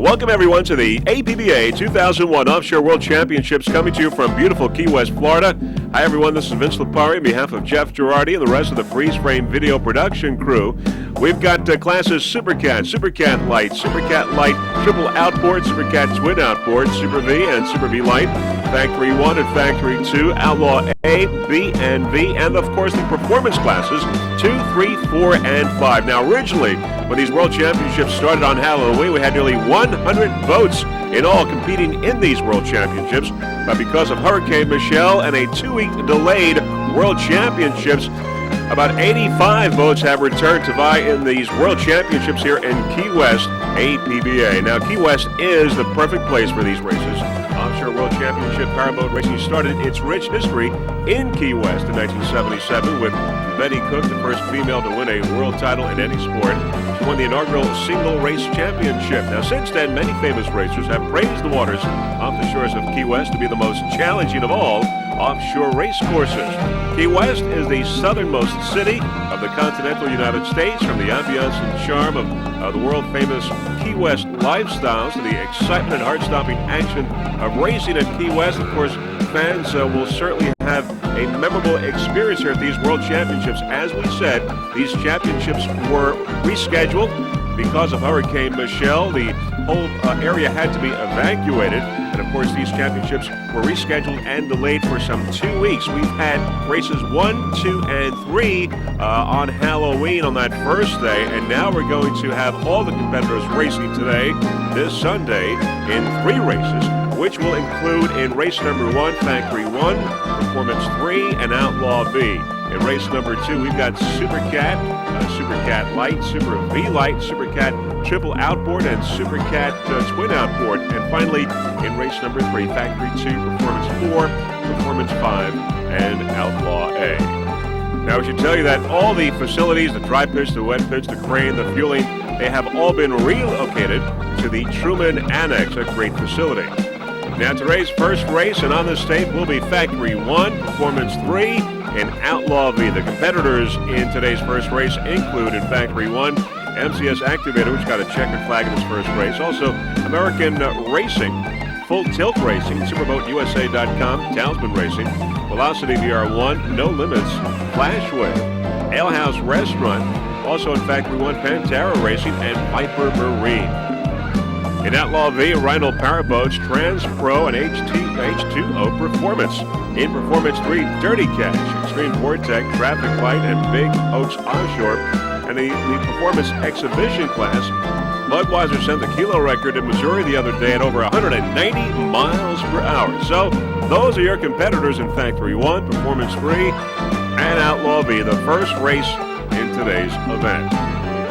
Welcome, everyone, to the APBA 2001 Offshore World Championships, coming to you from beautiful Key West, Florida. Hi, everyone. This is Vince Lipari on behalf of Jeff Girardi and the rest of the Freeze Frame Video production crew. We've got classes Supercat, Supercat Light, Supercat Light, Triple Outboard, Supercat Twin Outboard, Super V, and Super V Light, Factory 1 and Factory 2, Outlaw A, B, and V, and, of course, the performance classes 2, 3, 4, and 5. Now, originally, when these World Championships started on Halloween, we had nearly 100 boats in all competing in these World Championships. But because of Hurricane Michelle and a 2-week delayed World Championships, about 85 boats have returned to vie in these World Championships here in Key West, APBA. Now, Key West is the perfect place for these races. Offshore World Championship powerboat racing started its rich history in Key West in 1977 with Betty Cook, the first female to win a world title in any sport. She won the inaugural single race championship. Now, since then, many famous racers have praised the waters off the shores of Key West to be the most challenging of all offshore race courses. Key West is the southernmost city of the continental United States. From the ambiance and charm of the world-famous Key West lifestyles to the excitement and heart-stopping action of racing at Key West, of course, fans will certainly have a memorable experience here at these World Championships. As we said, these championships were rescheduled because of Hurricane Michelle. The whole area had to be evacuated. And, of course, these championships were rescheduled and delayed for some 2 weeks. We've had races 1, 2, and 3 on Halloween on that first day. And now we're going to have all the competitors racing today, this Sunday, in 3 races, which will include in race number 1, Factory 1, Performance 3, and Outlaw B. In race number 2, we've got Supercat, Supercat Light, Super V Light, Supercat Triple Outboard, and Supercat Twin Outboard. And finally, in race number 3, Factory 2, Performance 4, Performance 5, and Outlaw A. Now, I should tell you that all the facilities, the dry pitch, the wet pitch, the crane, the fueling, they have all been relocated to the Truman Annex, a great facility. Now, today's first race and on the stage will be Factory 1, Performance 3, and Outlaw V. The competitors in today's first race include, in Factory 1, MCS Activator, which got a checkered flag in its first race. Also, American Racing, Full Tilt Racing, SuperboatUSA.com, Talisman Racing, Velocity VR1, No Limits, Flashway, Ale House Restaurant. Also in Factory 1, Pantera Racing, and Viper Marine. In Outlaw V, Rhino Powerboats, Trans Pro, and H2O Performance. In Performance 3, Dirty Cash, Extreme Vortex, Traffic Light, and Big Oaks Offshore. And the Performance Exhibition class, Budweiser set the kilo record in Missouri the other day at over 190 miles per hour. So those are your competitors in Factory 1, Performance 3, and Outlaw V, the first race in today's event.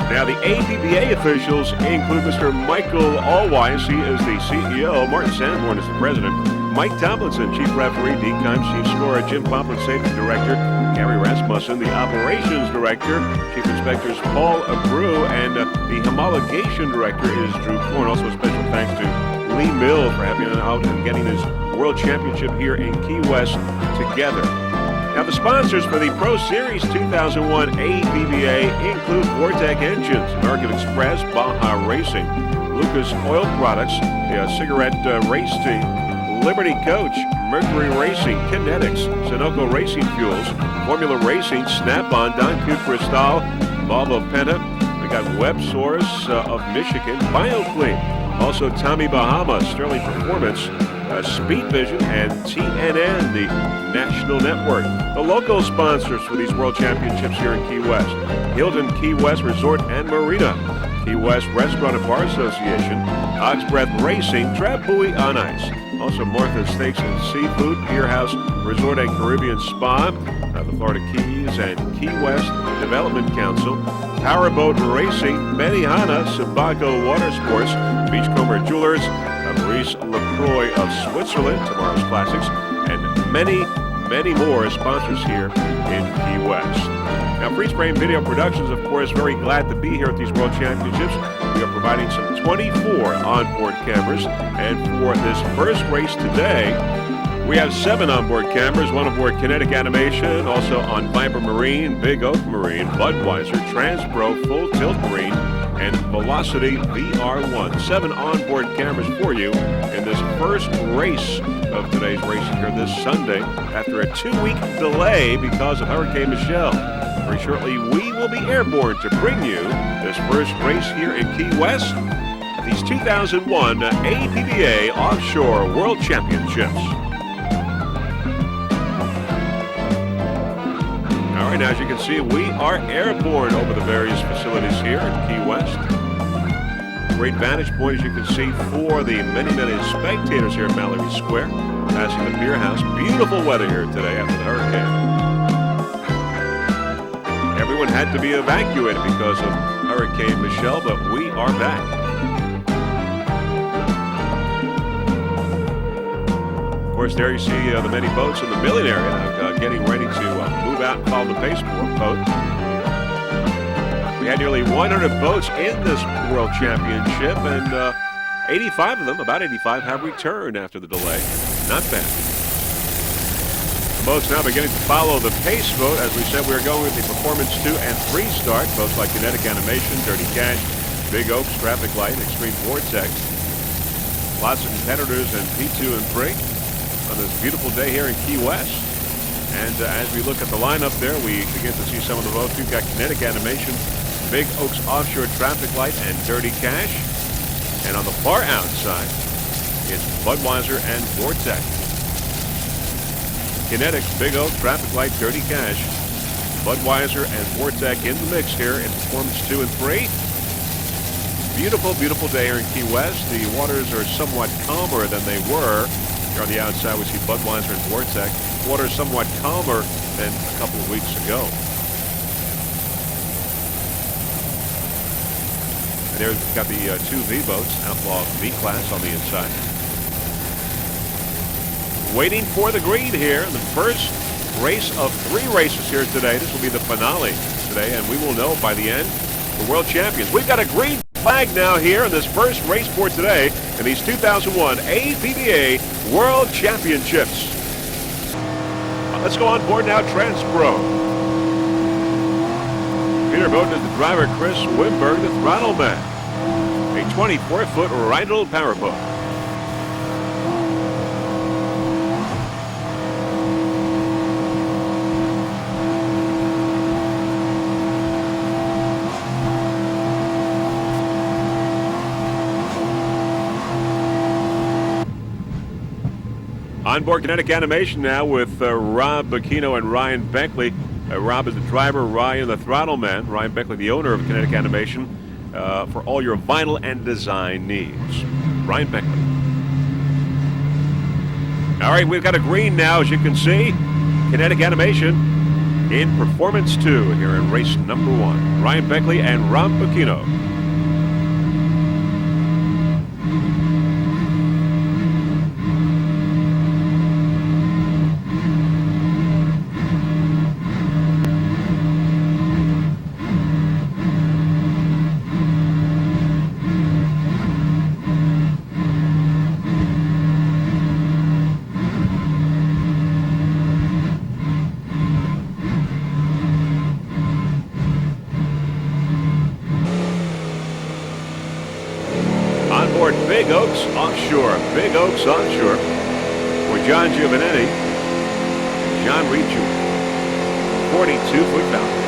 Now, the APBA officials include Mr. Michael Allwise. He is the CEO. Martin Sanborn is the president. Mike Tomlinson, chief referee. Dean Kimes, chief scorer. Jim Poplin, safety director. Gary Rasmussen, the operations director. Chief inspectors Paul Abreu, and the homologation director is Drew Korn. Also, a special thanks to Lee Mill for having him out and getting his world championship here in Key West together. Now, the sponsors for the Pro Series 2001 APBA include Vortec Engines, American Express, Baja Racing, Lucas Oil Products, Cigarette Race Team, Liberty Coach, Mercury Racing, Kinetics, Sunoco Racing Fuels, Formula Racing, Snap-on, Don Q Cristal, Volvo Penta. We got Web Source of Michigan, BioClean, also Tommy Bahama, Sterling Performance, Speed Vision, and TNN, the national network. The local sponsors for these World Championships here in Key West: Hilton Key West Resort and Marina, Key West Restaurant and Bar Association, Oxbreath Racing, Trapui on Ice. Also, Martha's Steaks and Seafood, Pier House Resort and Caribbean Spa, the Florida Keys and Key West Development Council, Powerboat Racing, Benihana, Sabaco Water Sports, Beachcomber Jewelers, Maurice Lacroix of Switzerland, Tomorrow's Classics, and many, many more sponsors here in Key West. Now, Freeze Frame Video Productions, of course, very glad to be here at these World Championships. We are providing some 24 onboard cameras, and for this first race today, we have 7 onboard cameras, 1 aboard Kinetic Animation, also on Viper Marine, Big Oak Marine, Budweiser, Transpro, Full Tilt Marine, and Velocity VR1. 7 onboard cameras for you in this first race of today's racing here this Sunday after a 2-week delay because of Hurricane Michelle. Very shortly, we will be airborne to bring you this first race here in Key West, these 2001 APBA Offshore World Championships. All right, now as you can see, we are airborne over the various facilities here in Key West. Great vantage point, as you can see, for the many, many spectators here at Mallory Square, passing the beer house. Beautiful weather here today after the hurricane. Everyone had to be evacuated because of Hurricane Michelle, but we are back. Of course, there you see the many boats in the milling area getting ready to move out and follow the baseboard boat. We had nearly 100 boats in this World Championship, and 85 of them, about 85, have returned after the delay. Not bad. The boats now beginning to follow the pace boat. As we said, we are going with the Performance 2 and 3 start. Boats like Kinetic Animation, Dirty Cash, Big Oaks, Traffic Light, and Extreme Vortex. Lots of competitors in P2 and 3 on this beautiful day here in Key West. And as we look at the lineup there, we begin to see some of the boats. We've got Kinetic Animation, Big Oaks Offshore Traffic Light, and Dirty Cash. And on the far outside, it's Budweiser and Vortex. Kinetic, Big Oak, Traffic Light, Dirty Cash, Budweiser, and Vortex in the mix here in Performance 2 and 3. Beautiful, beautiful day here in Key West. The waters are somewhat calmer than they were. Here on the outside, we see Budweiser and Vortex. Water is somewhat calmer than a couple of weeks ago. And there we've got the 2 V-boats, Outlaw B class on the inside. Waiting for the green here in the first race of 3 races here today. This will be the finale today, and we will know by the end the world champions. We've got a green flag now here in this first race for today in these 2001 APBA World Championships. Let's go on board now, Transpro. Peter Bowden is the driver, Chris Wimberg, the throttle man. A 24-foot Rydell powerboat. Onboard Kinetic Animation now with Rob Bacchino and Ryan Beckley. Rob is the driver, Ryan the throttle man. Ryan Beckley, the owner of Kinetic Animation, for all your vinyl and design needs. Ryan Beckley. All right, we've got a green now, as you can see. Kinetic Animation in Performance 2 here in race number 1. Ryan Beckley and Rob Bacchino. Big Oaks Offshore. Big Oaks Offshore for John Giovanetti. John Reed Jr. 42-foot fountain.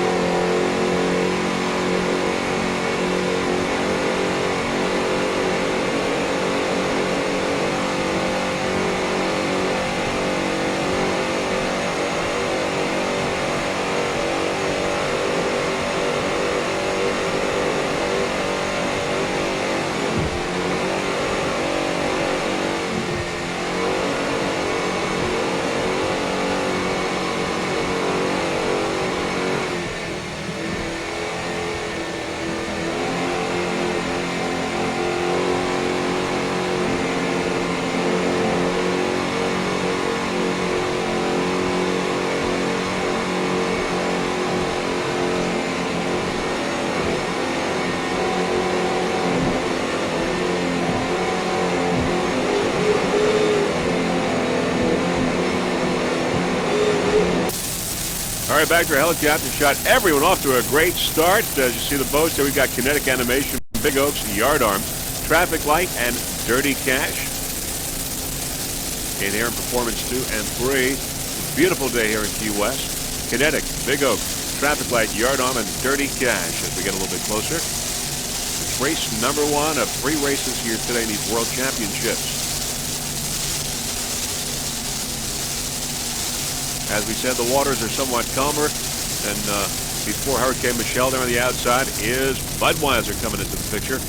All right, back to our helicopter shot. Everyone off to a great start. As you see the boats there, we've got Kinetic Animation Big Oaks, Yard Arm, Traffic Light, and Dirty Cash. In Air Performance 2 and 3. Beautiful day here in Key West. Kinetic, Big Oak, Traffic Light, Yard Arm, and Dirty Cash as we get a little bit closer. It's race number 1 of 3 races here today in these World Championships. As we said, the waters are somewhat calmer, and before Hurricane Michelle there on the outside is Budweiser coming into the picture.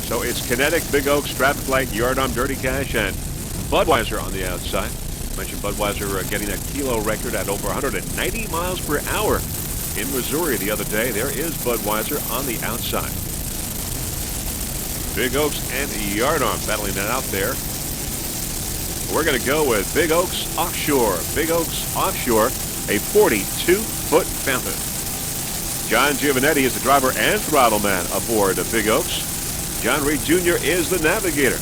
So it's Kinetic, Big Oaks, Traffic Light, Yard Arm, Dirty Cash, and Budweiser on the outside. I mentioned Budweiser getting that kilo record at over 190 miles per hour in Missouri the other day. There is Budweiser on the outside. Big Oaks and Yard Arm battling that out there. We're going to go with Big Oaks Offshore. Big Oaks Offshore, a 42-foot fountain. John Giovanetti is the driver and throttle man aboard the Big Oaks. John Reed Jr. is the navigator.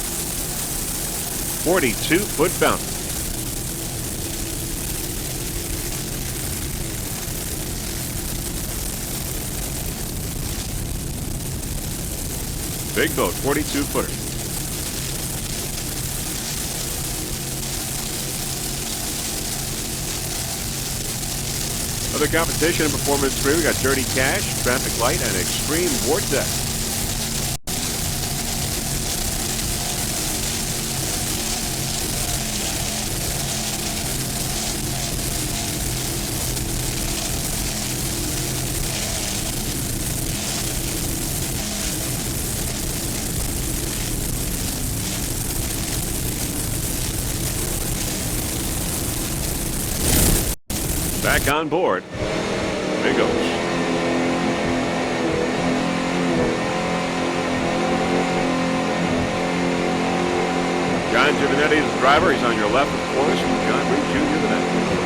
42-foot fountain. Big boat, 42-footer. Other competition in Performance 3, we got Dirty Cash, Traffic Light, and Extreme Vortex. Back on board, Big Oaks. John Giovanetti is the driver. He's on your left, of course, and John Reed Jr. the navigator.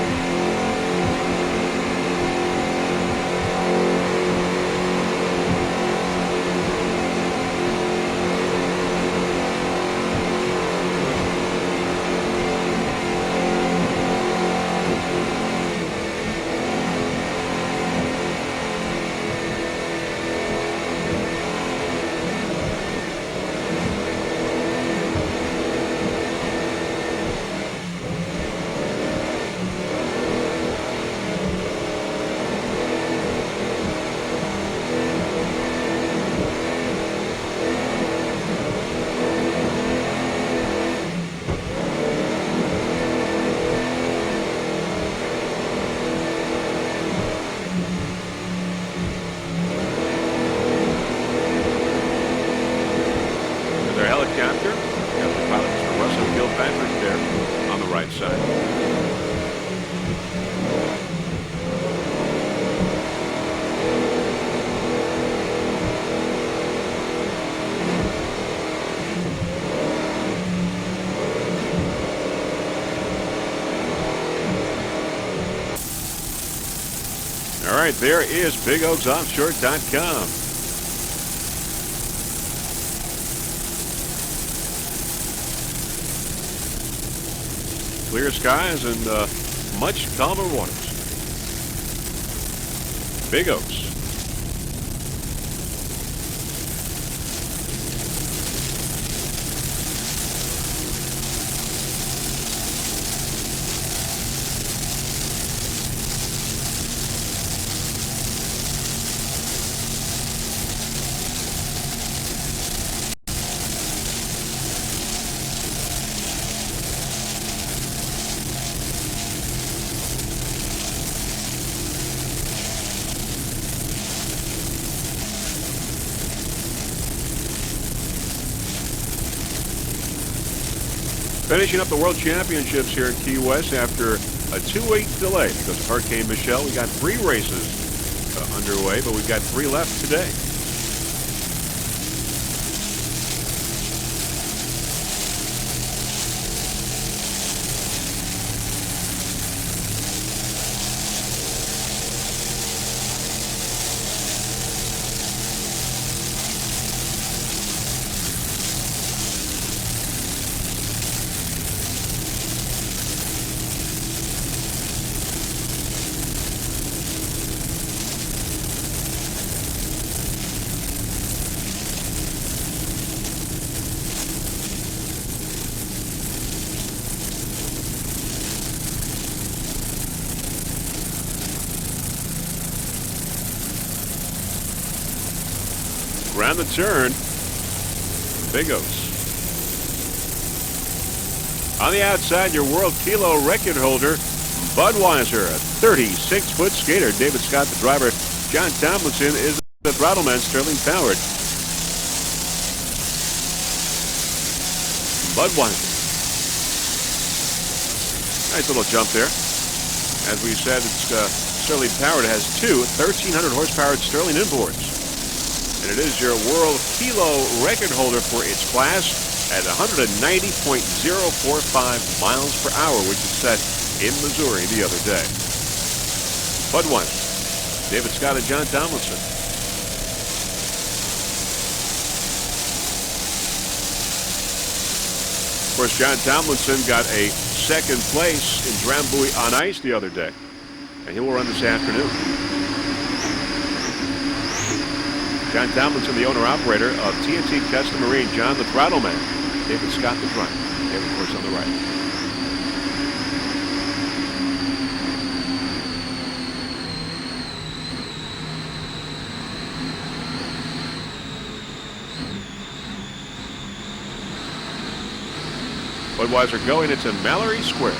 Helicopter. Got the pilot, Mr. Russell Gilpatrick, there on the right side. All right, there is BigOaksOffshore.com. Clear skies and much calmer waters. Big Oaks. Finishing up the World Championships here in Key West after a 2-week delay because of Hurricane Michelle. We got 3 races underway, but we've got 3 left today. Around the turn, Bigos. On the outside, your world kilo record holder, Budweiser, a 36-foot skater. David Scott, the driver. John Tomlinson is the throttleman, Sterling Powered. Budweiser. Nice little jump there. As we said, it's Sterling Powered has two 1,300 horsepower Sterling inboards. And it is your world kilo record holder for its class at 190.045 miles per hour, which is set in Missouri the other day. Budweiser, David Scott and John Tomlinson. Of course, John Tomlinson got a second place in Drambuie on ice the other day, and he will run this afternoon. John Tomlinson, the owner-operator of TNT Custom Marine. John, the throttle man. David Scott, the driver. David, of course, on the right. Budweiser going into Mallory Square.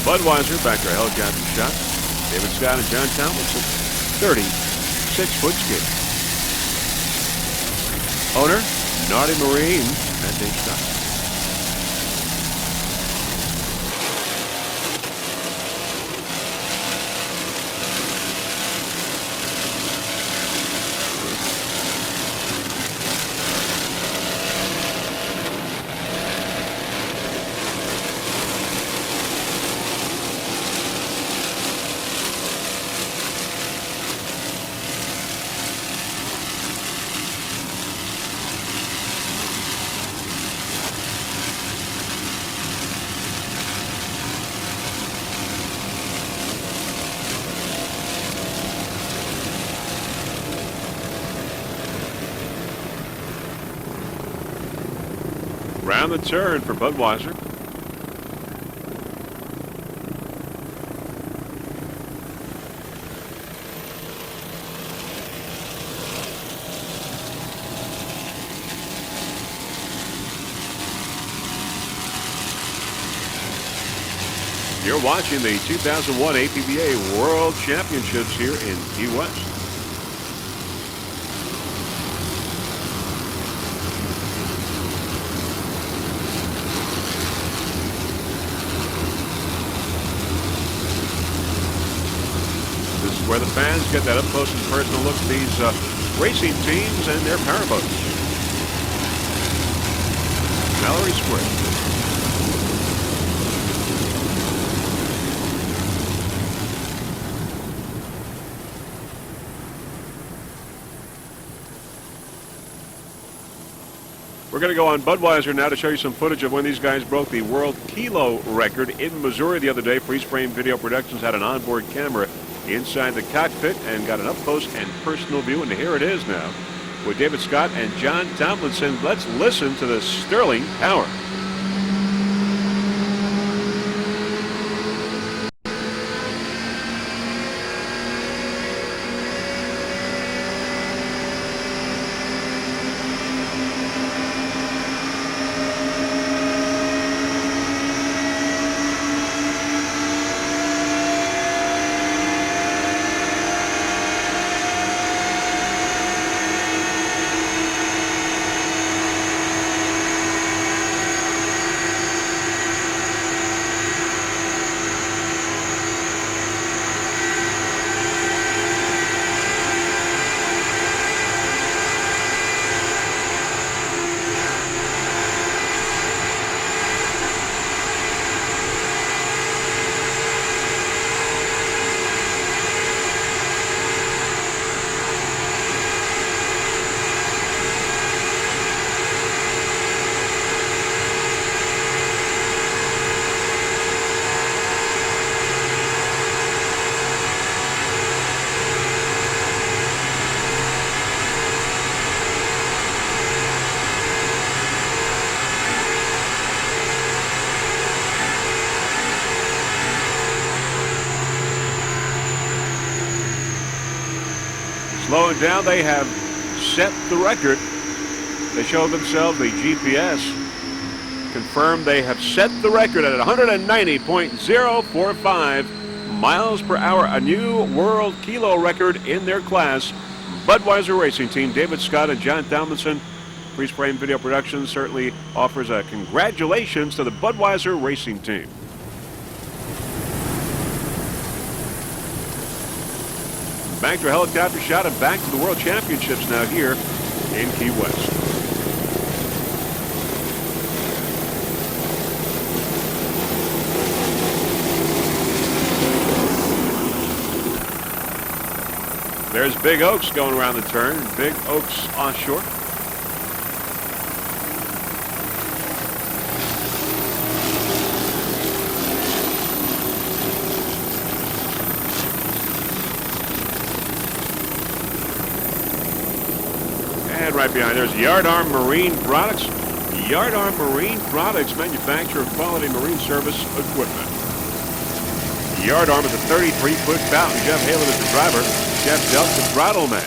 Budweiser back to a helicopter shot. David Scott and John Tomlinson, 36-foot skate. Owner, Naughty Marine, and Dave Scott. Round the turn for Budweiser. You're watching the 2001 APBA World Championships here in Key West. Where the fans get that up-close and personal look at these racing teams and their powerboats. Mallory Square. We're going to go on Budweiser now to show you some footage of when these guys broke the world kilo record in Missouri the other day. Freeze Frame Video Productions had an onboard camera inside the cockpit and got an up-close and personal view. And here it is now with David Scott and John Tomlinson. Let's listen to the Sterling Power. slowing down. They have set the record. They show themselves the GPS. Confirmed they have set the record at 190.045 miles per hour, a new world kilo record in their class. Budweiser Racing Team, David Scott and John Tomlinson. Freeze Frame Video Productions certainly offers a congratulations to the Budweiser Racing Team. Back to a helicopter shot and back to the World Championships now here in Key West. There's Big Oaks going around the turn. Big Oaks Offshore. And right behind there's Yardarm Marine Products. Yardarm Marine Products, manufacturer of quality marine service equipment. Yardarm is a 33-foot boat. Jeff Halen is the driver. Jeff Delk, the throttle man.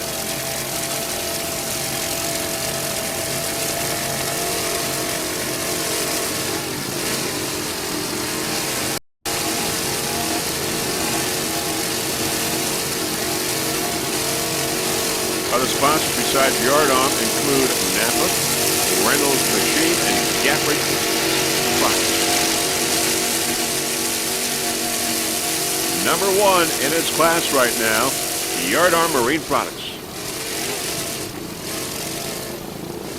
Other sponsors besides Yardarm include Napa, Reynolds Machine, and Gaffrey Products. Number one in its class right now, Yardarm Marine Products.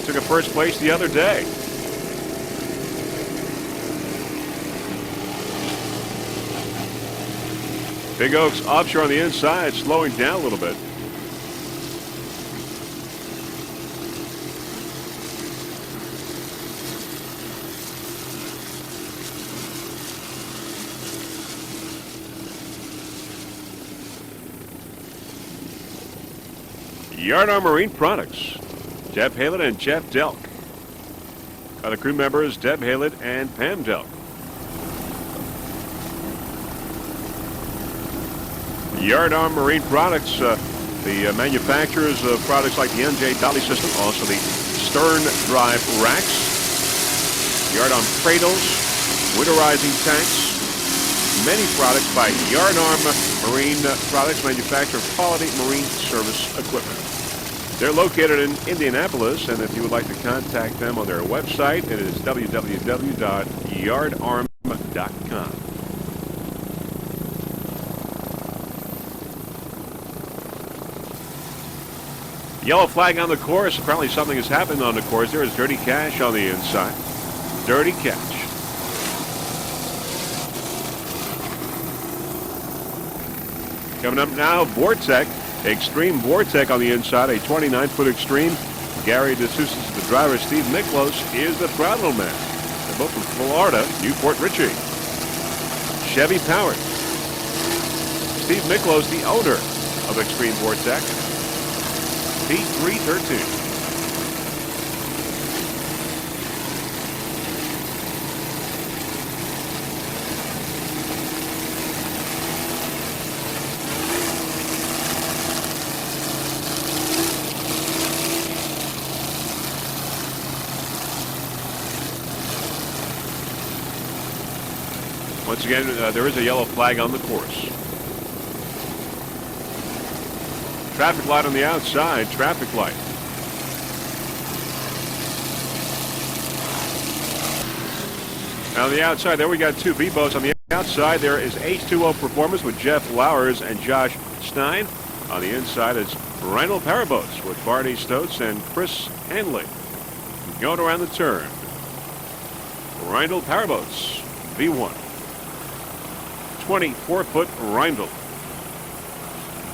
Took a first place the other day. Big Oaks Offshore on the inside, slowing down a little bit. Yardarm Marine Products, Jeff Halen and Jeff Delk. Other crew members, Deb Halen and Pam Delk. Yardarm Marine Products, the manufacturers of products like the NJ Dolly System, also the stern drive racks, Yardarm cradles, winterizing tanks, many products by Yardarm Marine Products, manufacturer of quality marine service equipment. They're located in Indianapolis, and if you would like to contact them on their website, it is www.yardarm.com. Yellow flag on the course. Apparently something has happened on the course. There is Dirty Cash on the inside. Dirty Cash. Coming up now, Vortec. Extreme Vortec on the inside, a 29-foot Extreme. Gary DeSouza is the driver. Steve Miklos is the throttle man. They're both from Florida, Newport Richey. Chevy powered. Steve Miklos, the owner of Extreme Vortec. P313. Once again, there is a yellow flag on the course. Traffic light on the outside, traffic light. On the outside, there we got two V-boats. On the outside, there is H2O Performance with Jeff Lowers and Josh Stein. On the inside, it's Rhino Powerboats with Barney Stotz and Chris Hanley. Going around the turn. Rhino Powerboats, V1. 24-foot Rhino.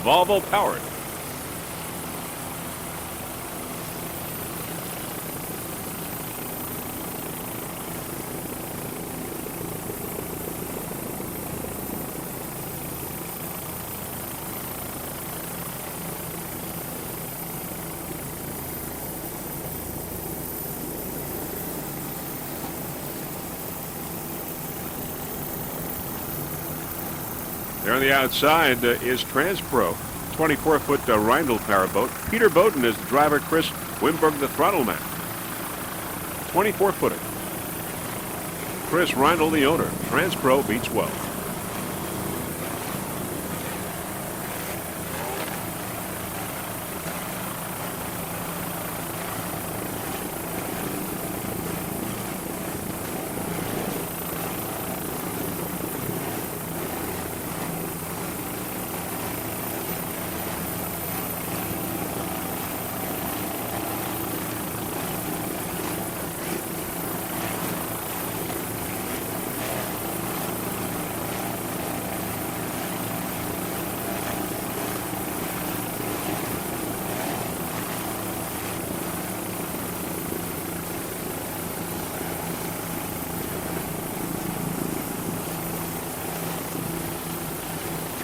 Volvo powered. There on the outside is Transpro. 24-foot Rindle Powerboat. Peter Bowden is the driver. Chris Wimberg, the throttle man. 24-footer. Chris Rindle, the owner. Transpro B12.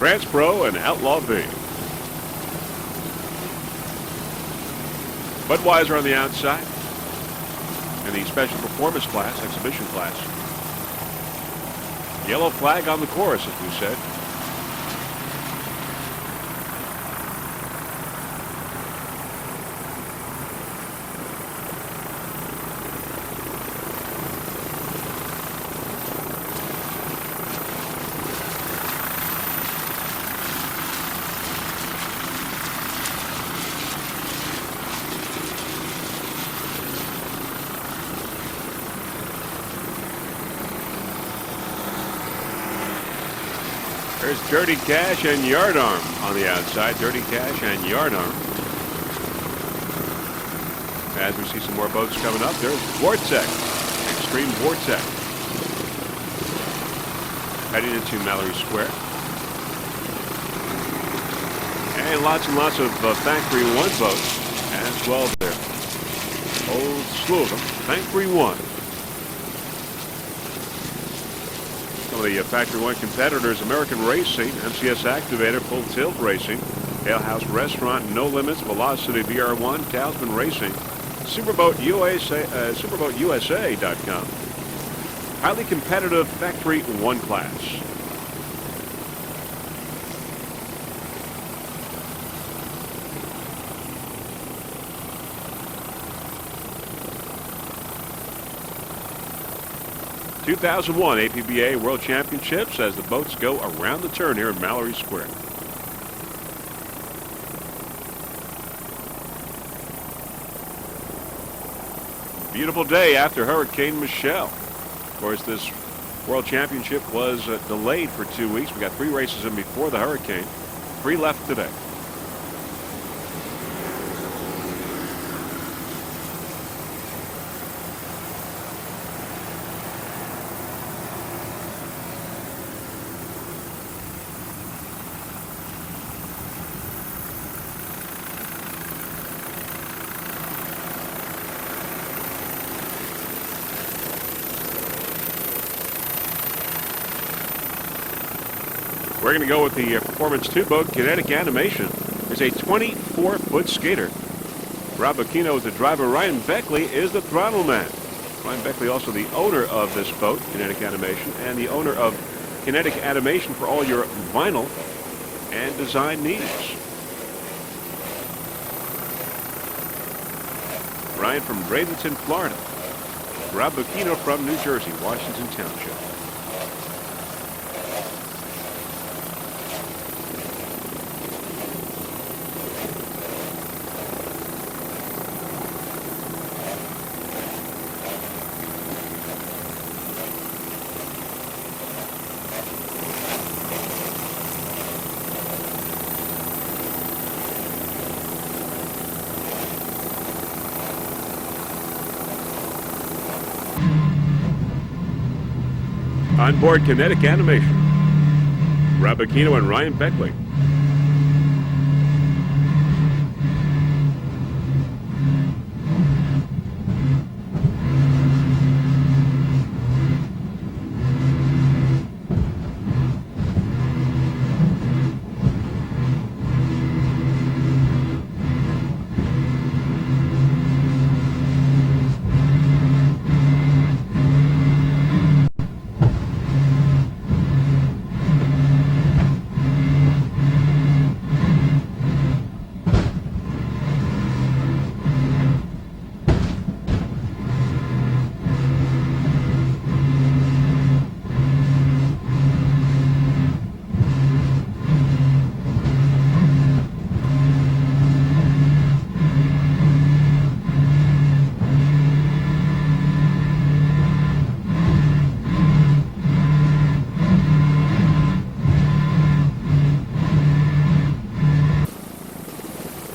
Transpro and Outlaw B. Budweiser on the outside in the special performance class, exhibition class. Yellow flag on the course, as we said. There's Dirty Cash and Yardarm on the outside. Dirty Cash and Yardarm. As we see some more boats coming up, there's Vortex, Extreme Vortex. Heading into Mallory Square. And lots of Factory 1 boats as well there. Old slew of them. Factory 1. Some of the Factory 1 competitors: American Racing, MCS Activator, Full Tilt Racing, Ale House Restaurant, No Limits, Velocity VR1, Talisman Racing, Superboat USA.com. Highly competitive Factory 1 class. '2001 APBA World Championships as the boats go around the turn here in Mallory Square. Beautiful day after Hurricane Michelle. Of course, this World Championship was delayed for 2 weeks. We got 3 races in before the hurricane. 3 left today. We're going to go with the Performance 2 boat, Kinetic Animation. Is a 24-foot skater. Rob Aquino is the driver. Ryan Beckley is the throttle man. Ryan Beckley also the owner of this boat, Kinetic Animation, and the owner of Kinetic Animation for all your vinyl and design needs. Ryan from Bradenton, Florida. Rob Aquino from New Jersey, Washington Township. On board Kinetic Animation, Rob Aquino and Ryan Beckley.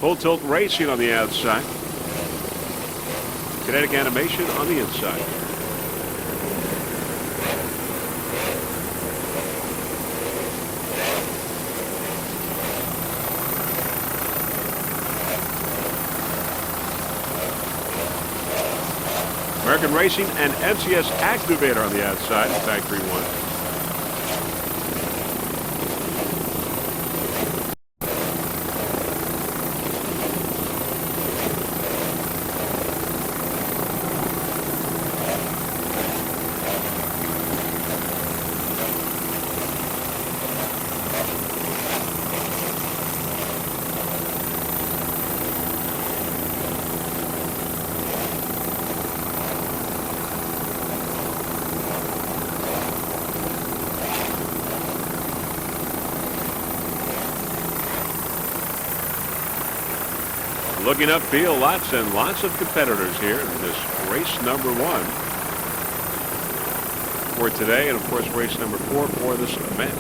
Full Tilt Racing on the outside. Kinetic Animation on the inside. American Racing and MCS Activator on the outside in Factory 1. Looking upfield, lots and lots of competitors here in this race number 1 for today, and of course race number 4 for this event.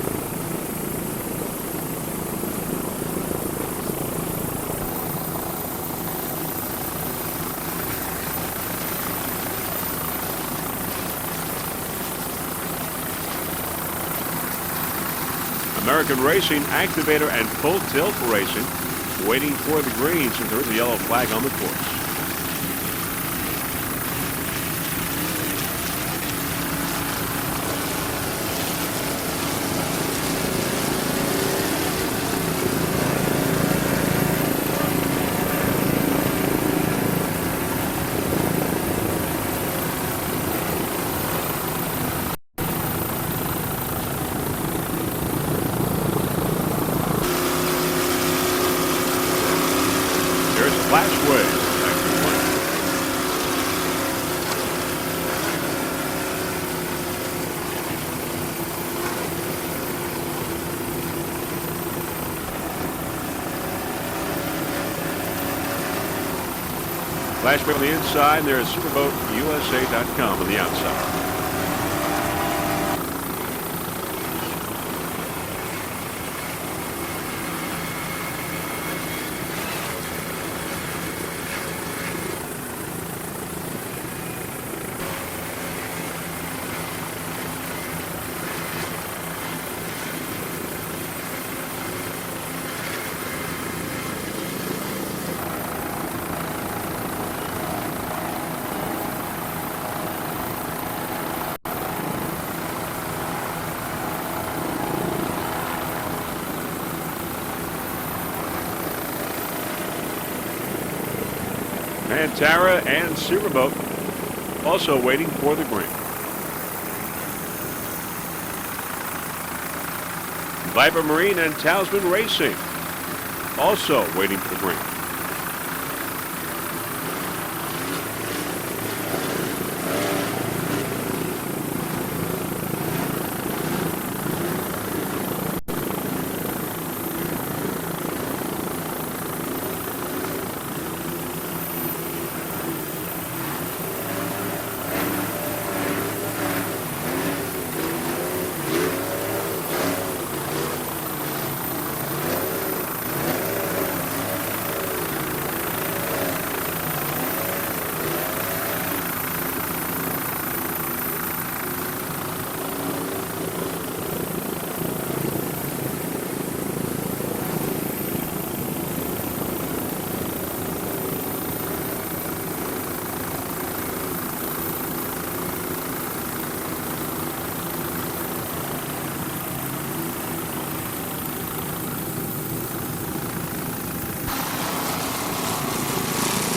American Racing, Activator, and Full Tilt Racing waiting for the green since there is a yellow flag on the course. Flashback on the inside, and there's superboatusa.com on the outside. Tara and Superboat also waiting for the green. Viper Marine and Talisman Racing also waiting for the green.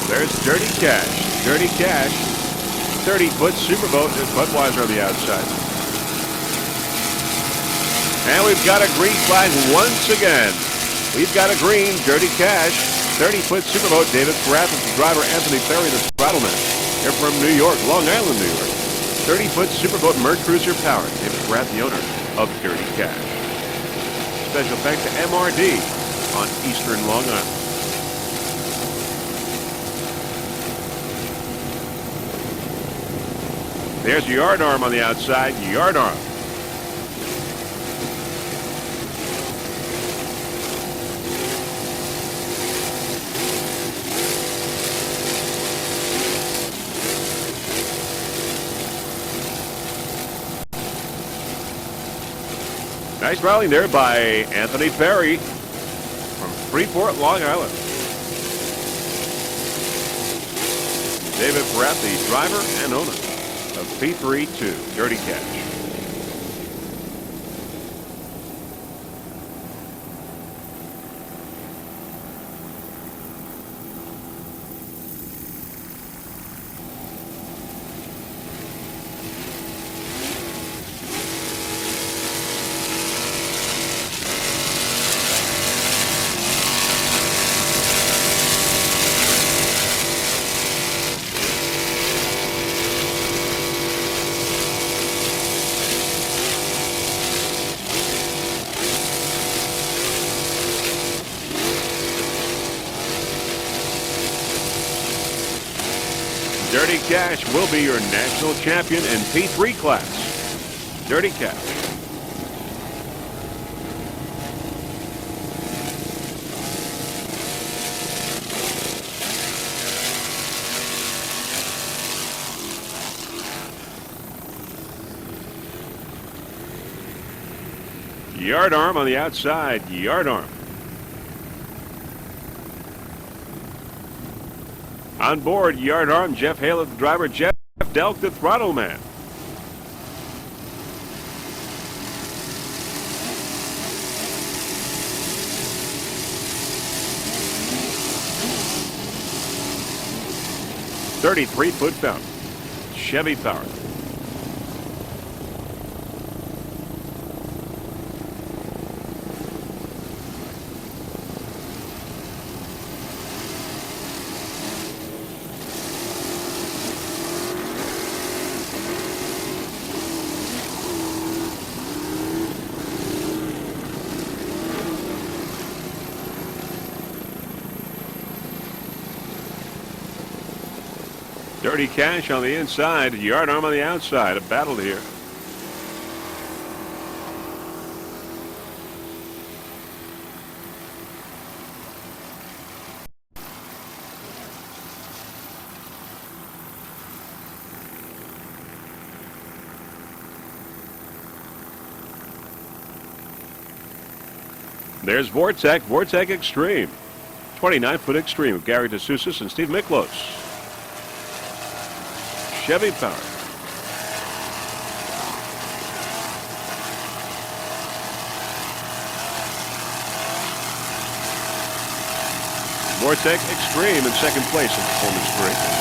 There's Dirty Cash. Dirty Cash, 30-foot Superboat and Budweiser on the outside. And we've got a green flag once again. We've got a green, Dirty Cash, 30-foot Superboat. David Parath and driver Anthony Perry, the Sprattleman. They're from New York, Long Island, New York. 30-foot Superboat Merc Cruiser powered. David Parath, the owner of Dirty Cash. Special thanks to MRD on Eastern Long Island. There's the yard arm on the outside, yard arm. Nice rallying there by Anthony Perry from Freeport, Long Island. David Pratt, the driver and owner of P32 Dirty Cash. Dirty Cash will be your national champion in P3 class. Dirty Cash. Yard arm on the outside. Yard arm. On board, yard arm, Jeff Hale, the driver, Jeff Delk, the throttle man. "33-foot fountain, Chevy power." Dirty Cash on the inside, yard arm on the outside. A battle here. There's Vortec, Vortec Extreme. 29-foot Extreme of Gary DeSousis and Steve Miklos. Chevy power. Vortec Extreme in second place in Performance 3.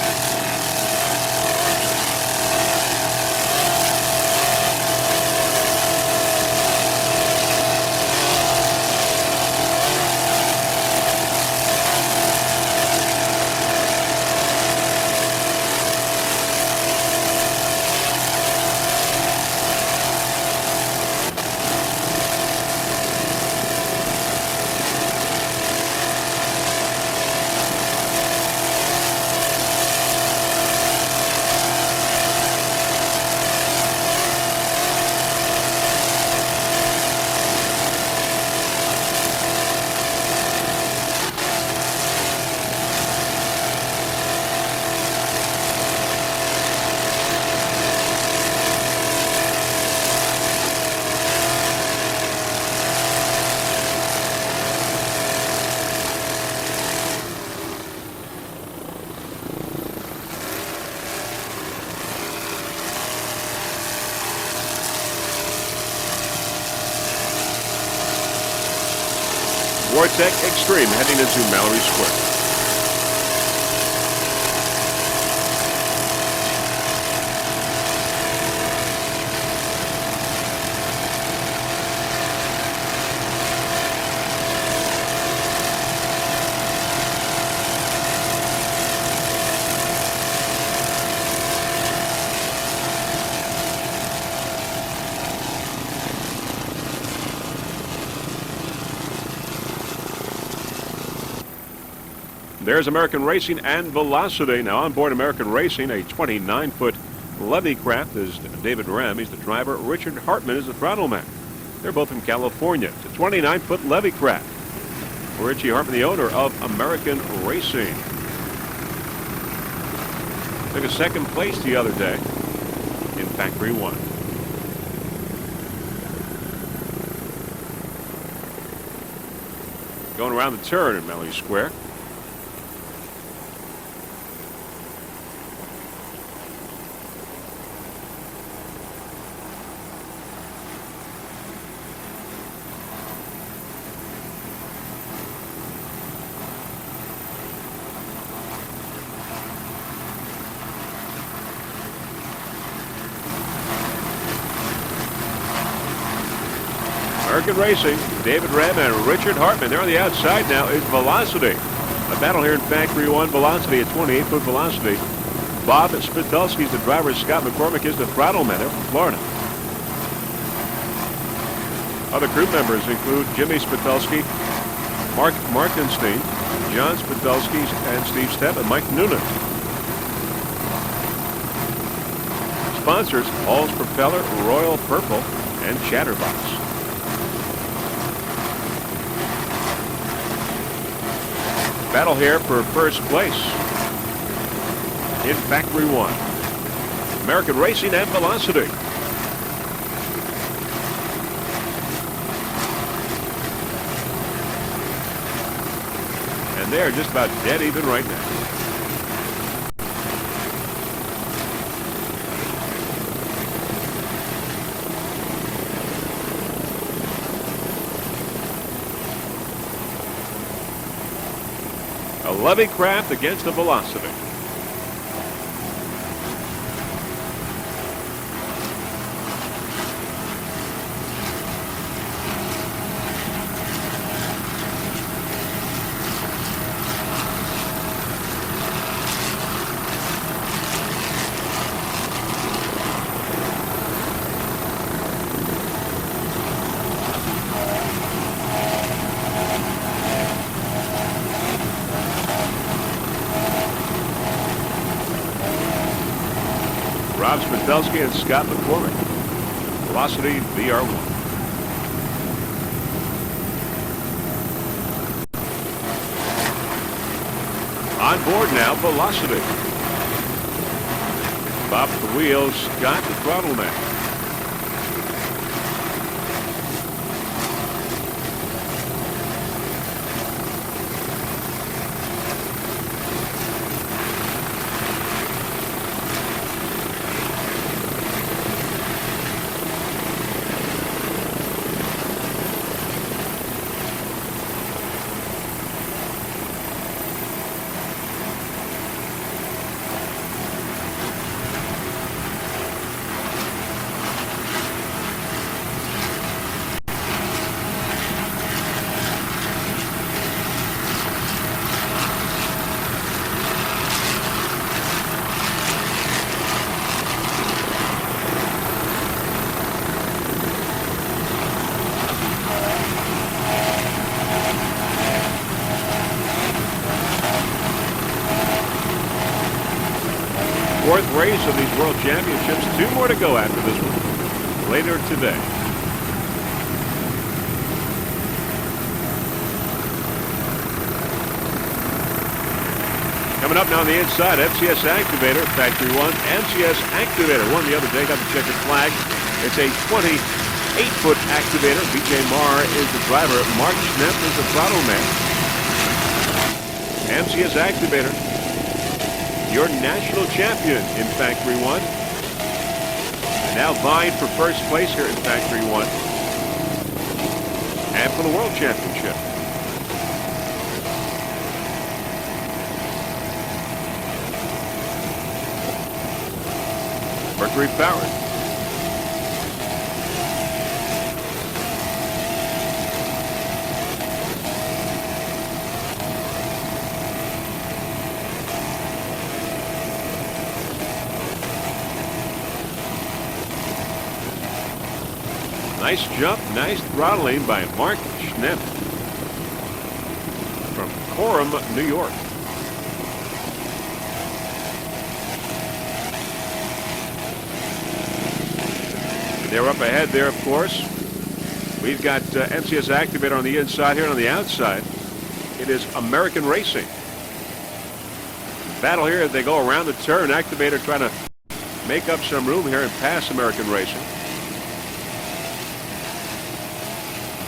Vortec Extreme heading into Mallory Square. There's American Racing and Velocity. Now on board American Racing, a 29-foot Levy craft is David Ram. He's the driver. Richard Hartman is the throttle man. They're both from California. It's a 29-foot Levy craft. Richie Hartman, the owner of American Racing. Took a second place the other day in Factory 1. going around the turn in Melanie Square. American Racing, David Rem and Richard Hartman. They're on the outside now. Is Velocity. A battle here in Factory 1. Velocity at 28-foot velocity. Bob Spitulski is the driver. Scott McCormick is the throttle man. They're from Florida. Other crew members include Jimmy Spitulski, Mark Martinstein, John Spitulski, and Steve Stepp, and Mike Noonan. Sponsors, Hall's Propeller, Royal Purple, and Chatterbox. Battle here for first place in Factory 1. American Racing and Velocity. And they're just about dead even right now. A Levy Craft against the Velocity. Rob Spitulski and Scott McCormick. Velocity VR1. On board now, Velocity. Bob at the wheel, Scott the throttle man. Fourth race of these World Championships. 2 more to go after this one later today. Coming up now on the inside, MCS Activator, Factory 1. MCS Activator won the other day, got the checkered flag. It's a 28-foot activator. BJ Marr is the driver. Mark Schnepp is the throttle man. MCS Activator, your national champion in Factory 1. And now vying for first place here in Factory 1. And for the World Championship. Mercury powered. Nice jump, nice throttling by Mark Schnepp from Coram, New York. They're up ahead there, of course. We've got MCS Activator on the inside here, and on the outside, it is American Racing. Battle here as they go around the turn. Activator trying to make up some room here and pass American Racing.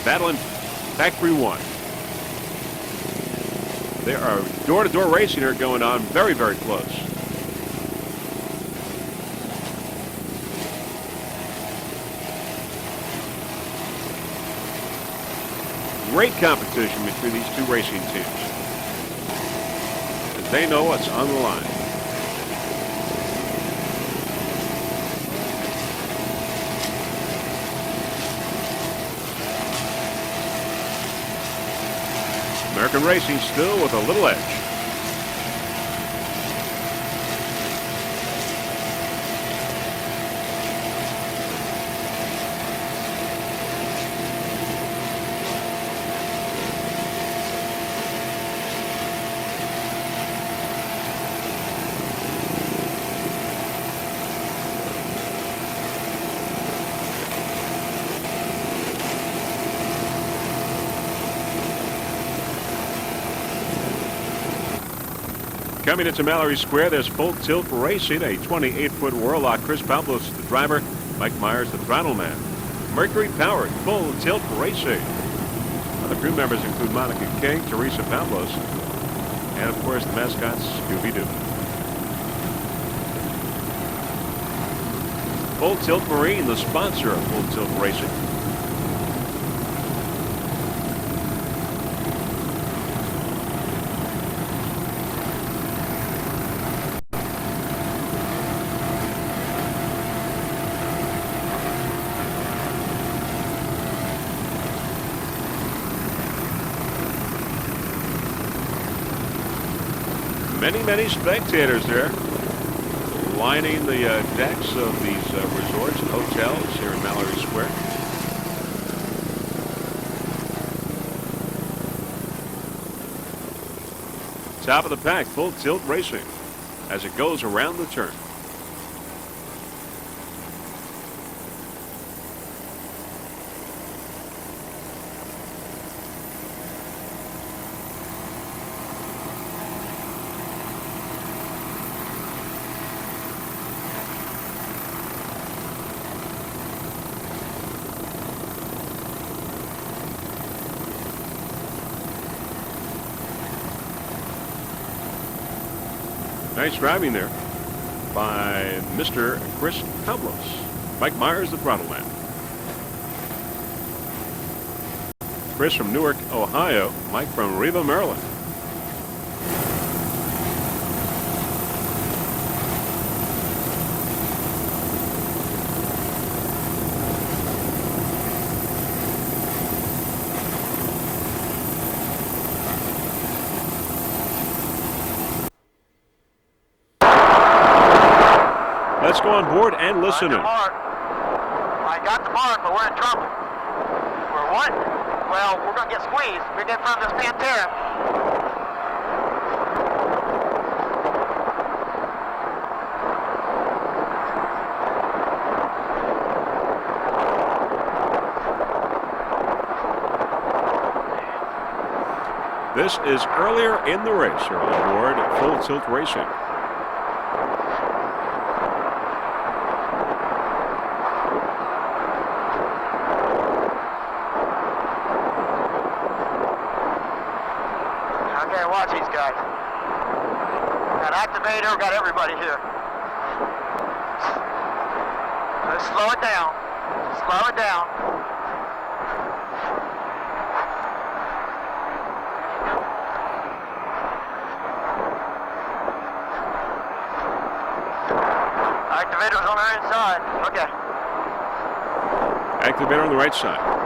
Battle in Factory 1. There are door-to-door racing here going on, very, very close. Great competition between these two racing teams. They know what's on the line. American Racing still with a little edge. Coming into Mallory Square, there's Full Tilt Racing, a 28-foot Warlock. Chris Pablos, the driver. Mike Myers, the throttle man. Mercury-powered Full Tilt Racing. Other crew members include Monica King, Teresa Pablos, and, of course, the mascot, Scooby-Doo. Full Tilt Marine, the sponsor of Full Tilt Racing. Many spectators there lining the decks of these resorts and hotels here in Mallory Square. Top of the pack, Full Tilt Racing as it goes around the turn. Nice driving there by Mr. Chris Pablos. Mike Myers, the throttle man. Chris from Newark, Ohio. Mike from Riva, Maryland. Let's go on board and listen in. I got the mark, but we're in trouble. We're what? Well, we're going to get squeezed. We're getting from this Pantera. This is earlier in the race here on board Full Tilt Racing. Okay, watch these guys. Got activator, got everybody here. Let's slow it down. Slow it down. Activator's on the right side. Okay. Activator on the right side.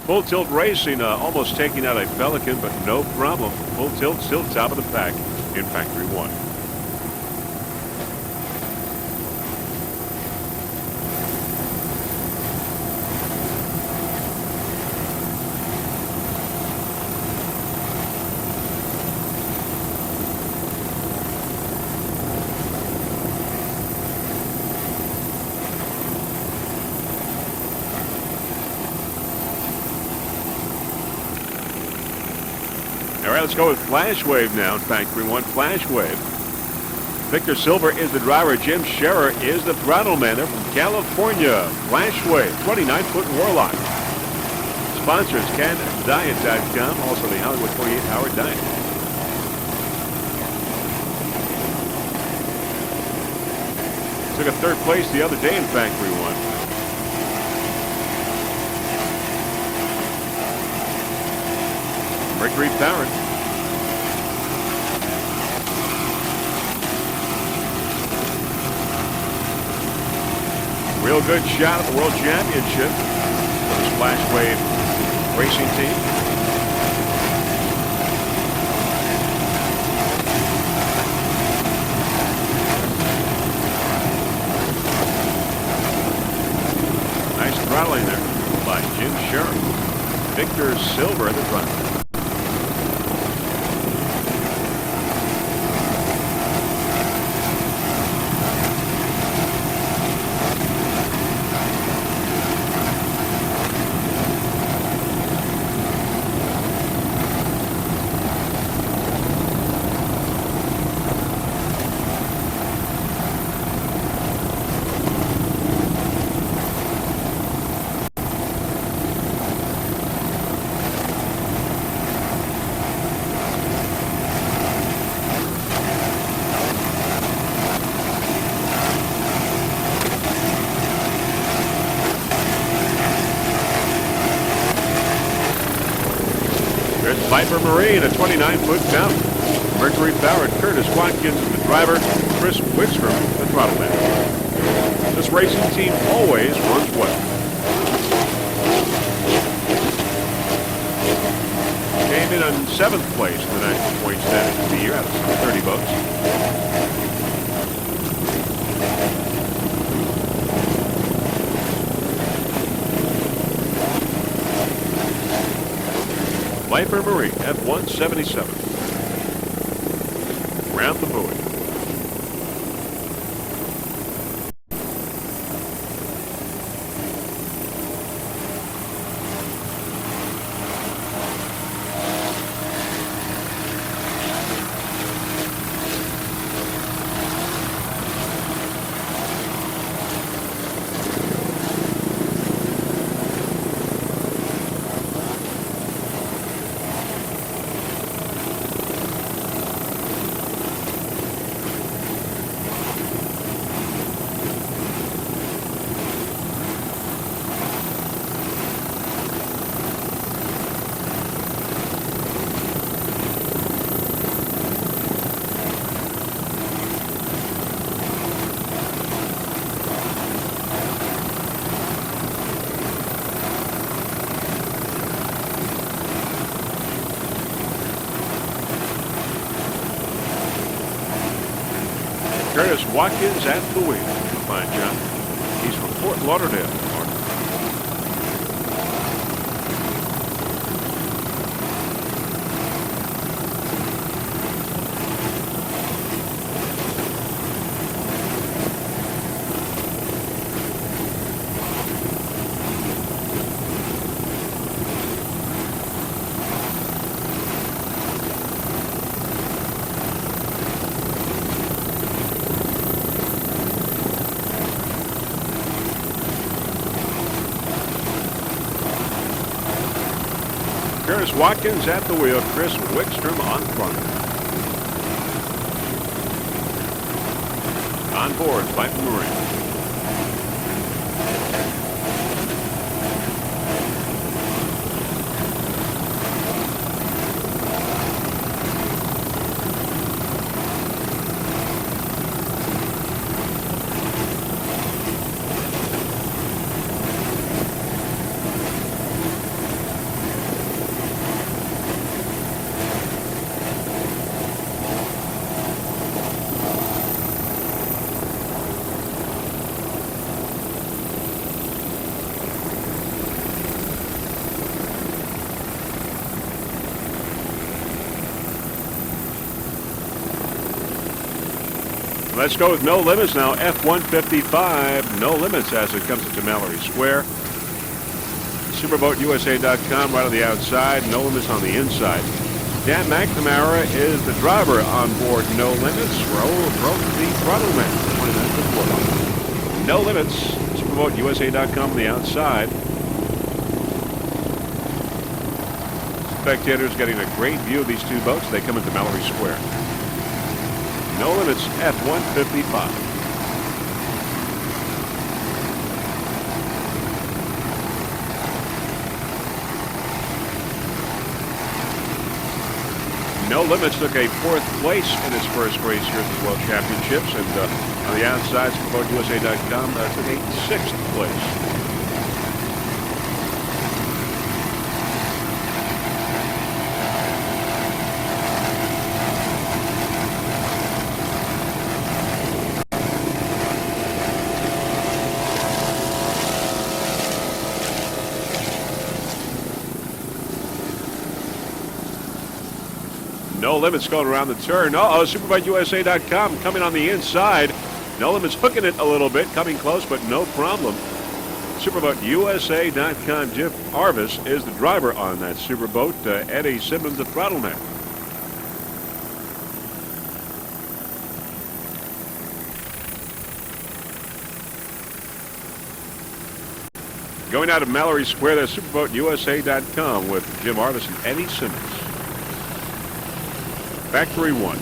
Full Tilt Racing almost taking out a Pelican, but no problem. Full Tilt still top of the pack in Factory 1. right, let's go with Flash Wave now. In fact, we want Flash Wave. Victor Silver is the driver. Jim Scherer is the throttle man. They're from California. Flash Wave, 29-foot Warlock. Sponsors, CanDiet.com, also the Hollywood 48-hour diet. Took a third place the other day in Factory One. Mercury powered. Real good shot at the World Championship for the Splash Wave racing team. Nice throttling there by Jim Scherer. Victor Silver at the front. Viper Marine, a 29-foot fountain. Mercury powered. Curtis Watkins is the driver. Chris Wickstrom, the throttle man. This racing team always runs well. Came in on 7th place in the national point standings of the year out of 30 boats. Viper Marine, F-177. Round the buoy. Curtis Watkins at the wheel. A fine job. He's from Fort Lauderdale, Florida. Curtis Watkins at the wheel. Chris Wickstrom on front. On board, Viper Marine. Let's go with No Limits now. F-155, No Limits as it comes into Mallory Square. SuperboatUSA.com right on the outside. No Limits on the inside. Dan McNamara is the driver on board No Limits. Roll the throttle man. 29th of Florida. No Limits. SuperboatUSA.com on the outside. Spectators getting a great view of these two boats. They come into Mallory Square. No Limits F-155. No Limits took a 4th place in his first race here at the World Championships, and on the outside, SuperboatUSA.com took a 6th place. No Limits going around the turn. SuperboatUSA.com coming on the inside. No Limits hooking it a little bit, coming close, but no problem. SuperboatUSA.com. Jeff Arvis is the driver on that superboat. Eddie Simmons, the throttle man. Going out of Mallory Square, there's SuperboatUSA.com with Jim Arvis and Eddie Simmons. Factory 1.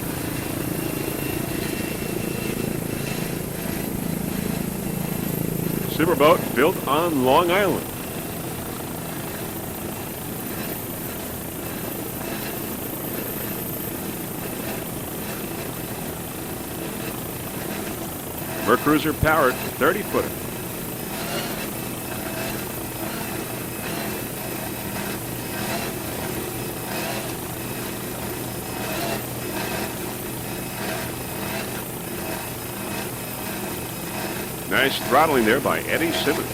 Superboat built on Long Island. Mercruiser powered 30-footer. Nice throttling there by Eddie Simmons.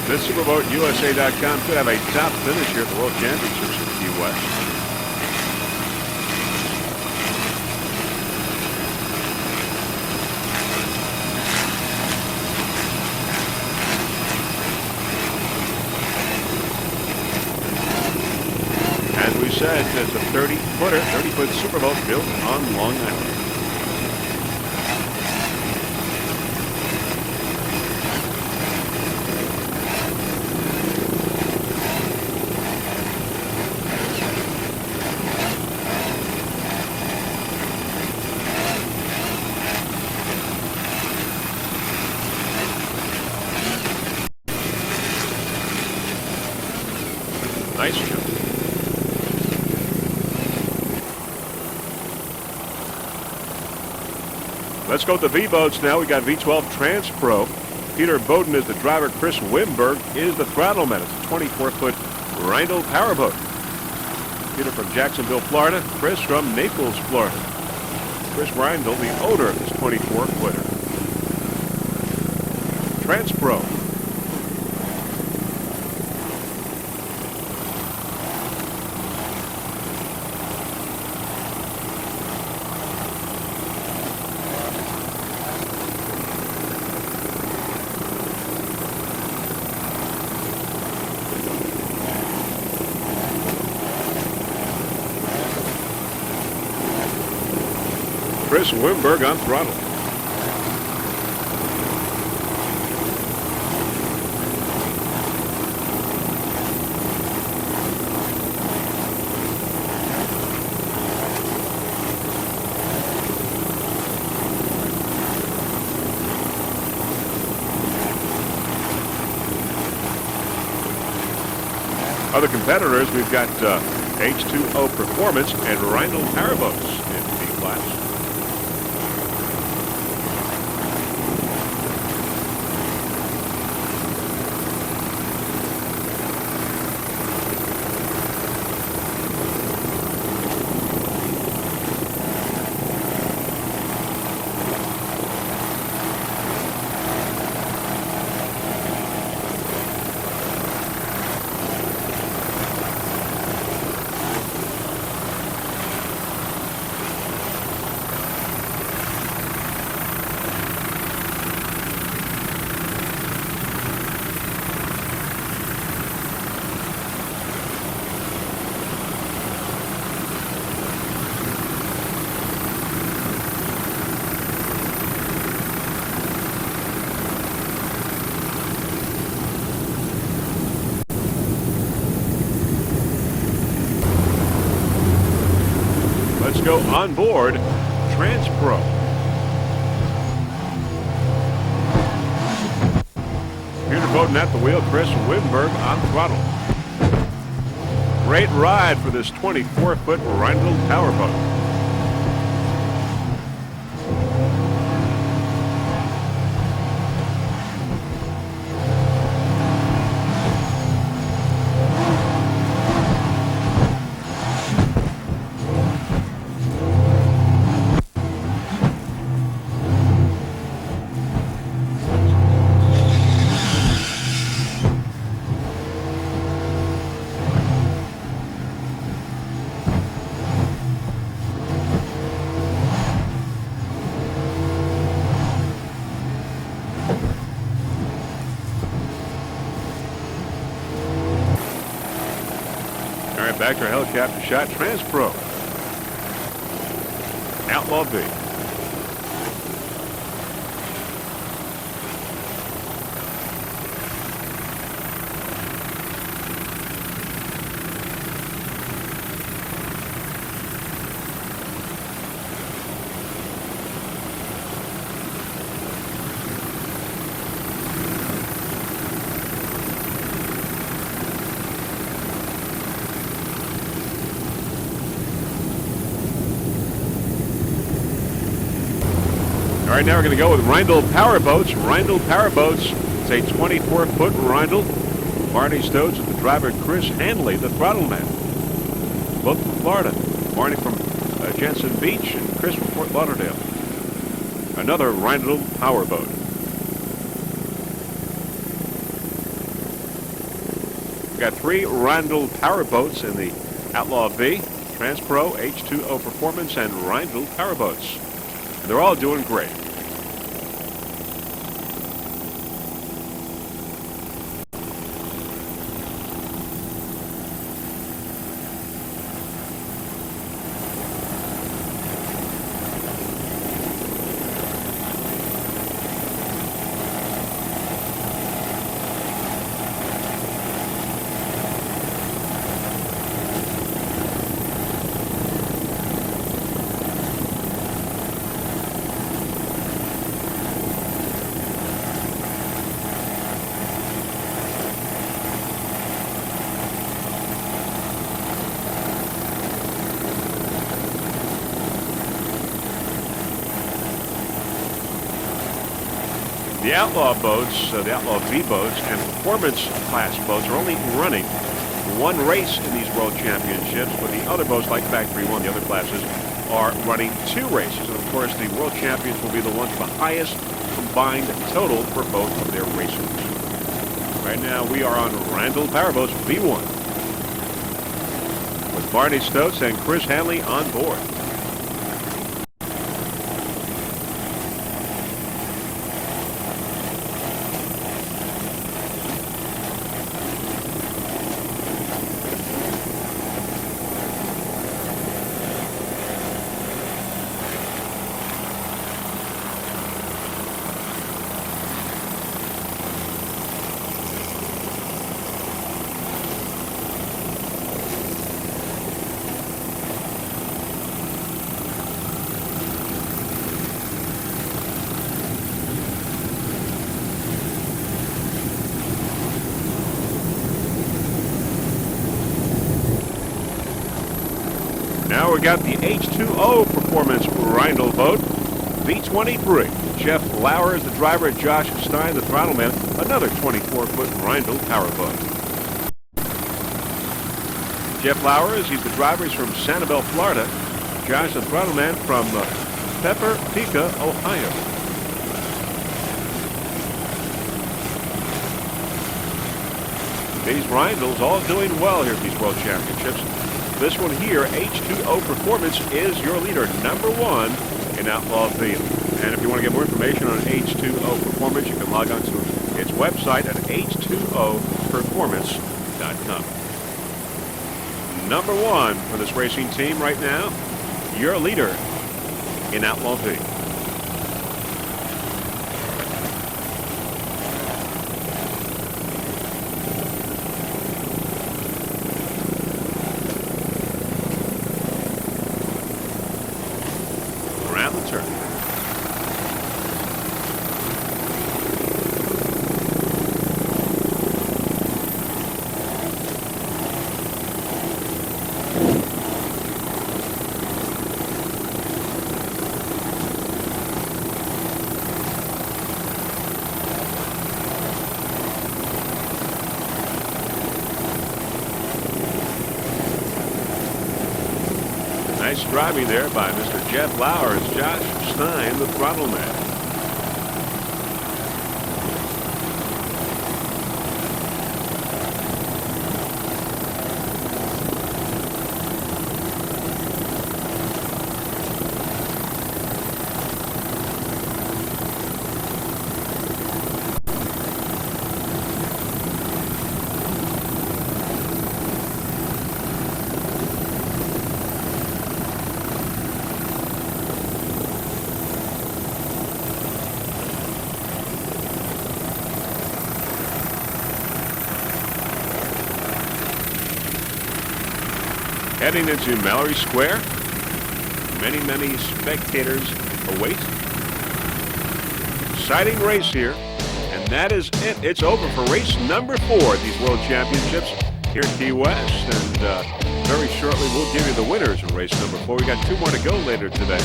This SuperboatUSA.com could have a top finish here at the World Championships in Key West. As we said, it's a 30-footer, 30-foot superboat built on Long Island. Nice jump. Let's go with the V-boats now. We got V12 Transpro. Peter Bowden is the driver. Chris Wimberg is the throttle man. It's a 24-foot Rhino powerboat. Peter from Jacksonville, Florida. Chris from Naples, Florida. Chris Reindl, the owner of this 24-footer. Transpro. Chris Wimberg on throttle. Other competitors, we've got H2O Performance and Rheinl Powerboats in B class. Let's go on board TransPro. Peter Bowden at the wheel, Chris Wimberg on throttle. Great ride for this 24-foot Rheinl Powerboat. All right, back to our helicopter shot. TransPro. Outlaw B. All right, now we're going to go with Rheinl Powerboats. Rheinl Powerboats, it's a 24-foot Rheinl. Barney Stokes with the driver, Chris Hanley, the throttle man. Both from Florida. Barney from Jensen Beach and Chris from Fort Lauderdale. Another Rheinl Powerboat. We've got 3 Rheinl Powerboats in the Outlaw B, TransPro, H2O Performance, and Rheinl Powerboats. And they're all doing great. The Outlaw boats, the Outlaw B boats, and performance class boats are only running one race in these World Championships, but the other boats, like Factory 1, the other classes, are running 2 races. And of course, the World Champions will be the ones with the highest combined total for both of their races. Right now, we are on Rheinl Powerboats B1 with Barney Stokes and Chris Hanley on board. we got the H2O Performance Rindle boat, V23. Jeff Lauer is the driver, Josh Stein, the throttle man, another 24-foot Rindle powerboat. Jeff Lauer, he's the driver, he's from Sanibel, Florida. Josh, the throttle man, from Pepper Pica, Ohio. These Rindles all doing well here at these World Championships. This one here, H2O Performance, is your leader, #1 in Outlaw B. And if you want to get more information on H2O Performance, you can log on to its website at h2operformance.com. #1 for this racing team right now, your leader in Outlaw B. Around the turn. Nice driving there by Mr. Jeff Lauer as Josh Stein, the throttle man. Heading into Mallory Square. Many spectators await. Exciting race here. And that is it. It's over for race #4 at these World Championships here at Key West. And very shortly we'll give you the winners of race #4. We got 2 more to go later today.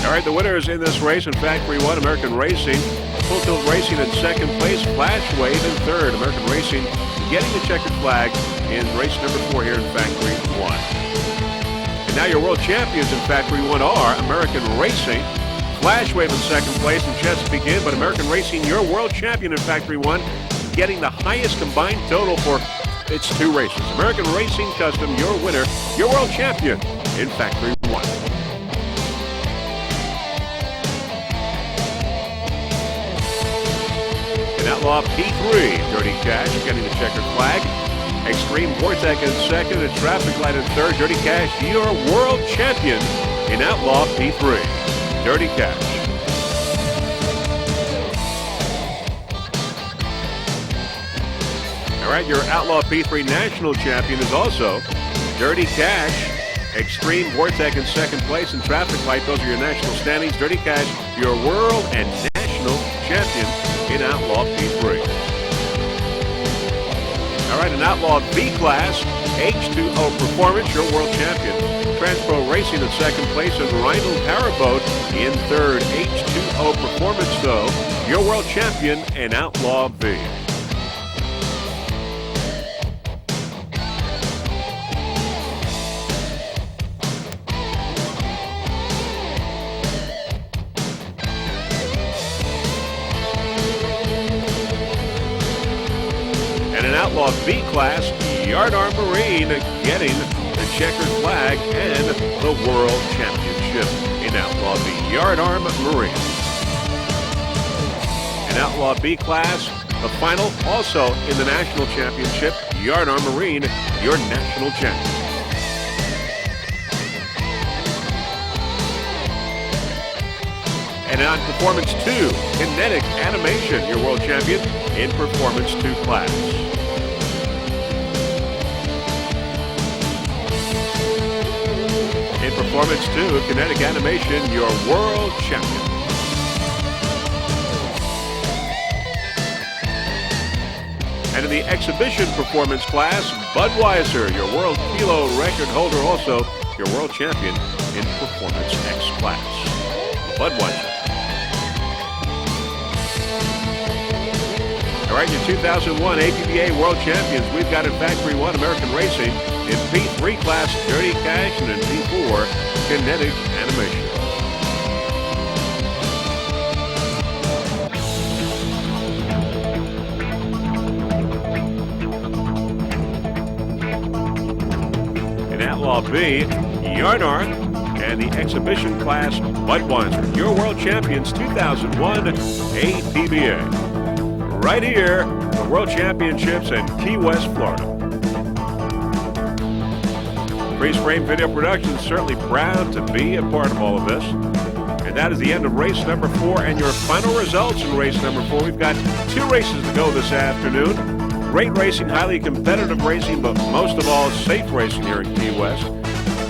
All right, the winners in this race in Factory 1, American Racing. Full Tilt Racing in second place. Flash Wave in third. American Racing getting the checkered flag in race #4 here in Factory 1. And now your world champions in Factory 1 are American Racing. Flash Wave in second place in Chesapeake Inn, but American Racing, your world champion in Factory 1, getting the highest combined total for its 2 races. American Racing Custom, your winner, your world champion in Factory 1. In Outlaw P3, Dirty Cash getting the checkered flag. Extreme Vortex in second and Traffic Light in third. Dirty Cash, your world champion in Outlaw P3. Dirty Cash. All right, your Outlaw P3 national champion is also Dirty Cash. Extreme Vortex in second place and Traffic Light. Those are your national standings. Dirty Cash, your world and national champion in Outlaw P3. All right, in Outlaw B class, H2O Performance, your world champion. Transpro Racing in second place and Rindle Powerboat in third. H2O Performance, though, your world champion in Outlaw B. And in Outlaw B class, Yardarm Marine getting the checkered flag and the World Championship in Outlaw B. Yardarm Marine. In Outlaw B class, the final also in the National Championship, Yardarm Marine, your national champion. And on Performance 2, Kinetic Animation, your world champion in Performance 2 class. In Performance 2, Kinetic Animation, your world champion. And in the Exhibition Performance class, Budweiser, your world kilo record holder, also your world champion in Performance X class. Budweiser. All right, your 2001 APBA World Champions, we've got in Factory 1 American Racing in P3 class Dirty Cash and in P4 Kinetic Animation. In Outlaw B, Yarnark, and the exhibition class Budweiser, your world champions 2001 APBA. Right here, the World Championships in Key West, Florida. Freeze Frame Video Production is certainly proud to be a part of all of this. And that is the end of race number 4 and your final results in race number 4. We've got 2 races to go this afternoon. Great racing, highly competitive racing, but most of all, safe racing here in Key West.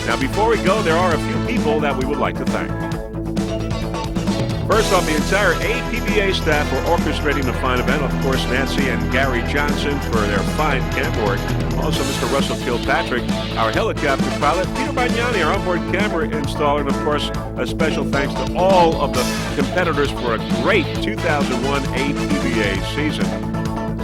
Now, before we go, there are a few people that we would like to thank. First off, the entire APBA staff for orchestrating the fine event. Of course, Nancy and Gary Johnson for their fine camera work. Also, Mr. Russell Kilpatrick, our helicopter pilot. Peter Bagnani, our onboard camera installer. And, of course, a special thanks to all of the competitors for a great 2001 APBA season.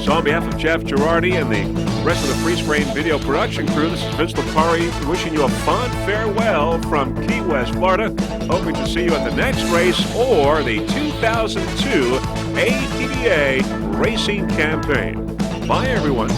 So on behalf of Jeff Girardi and the rest of the Freeze Frame Video Production crew, this is Vince Lipari wishing you a fond farewell from Key West, Florida. Hoping to see you at the next race or the 2002 APBA Racing Campaign. Bye, everyone.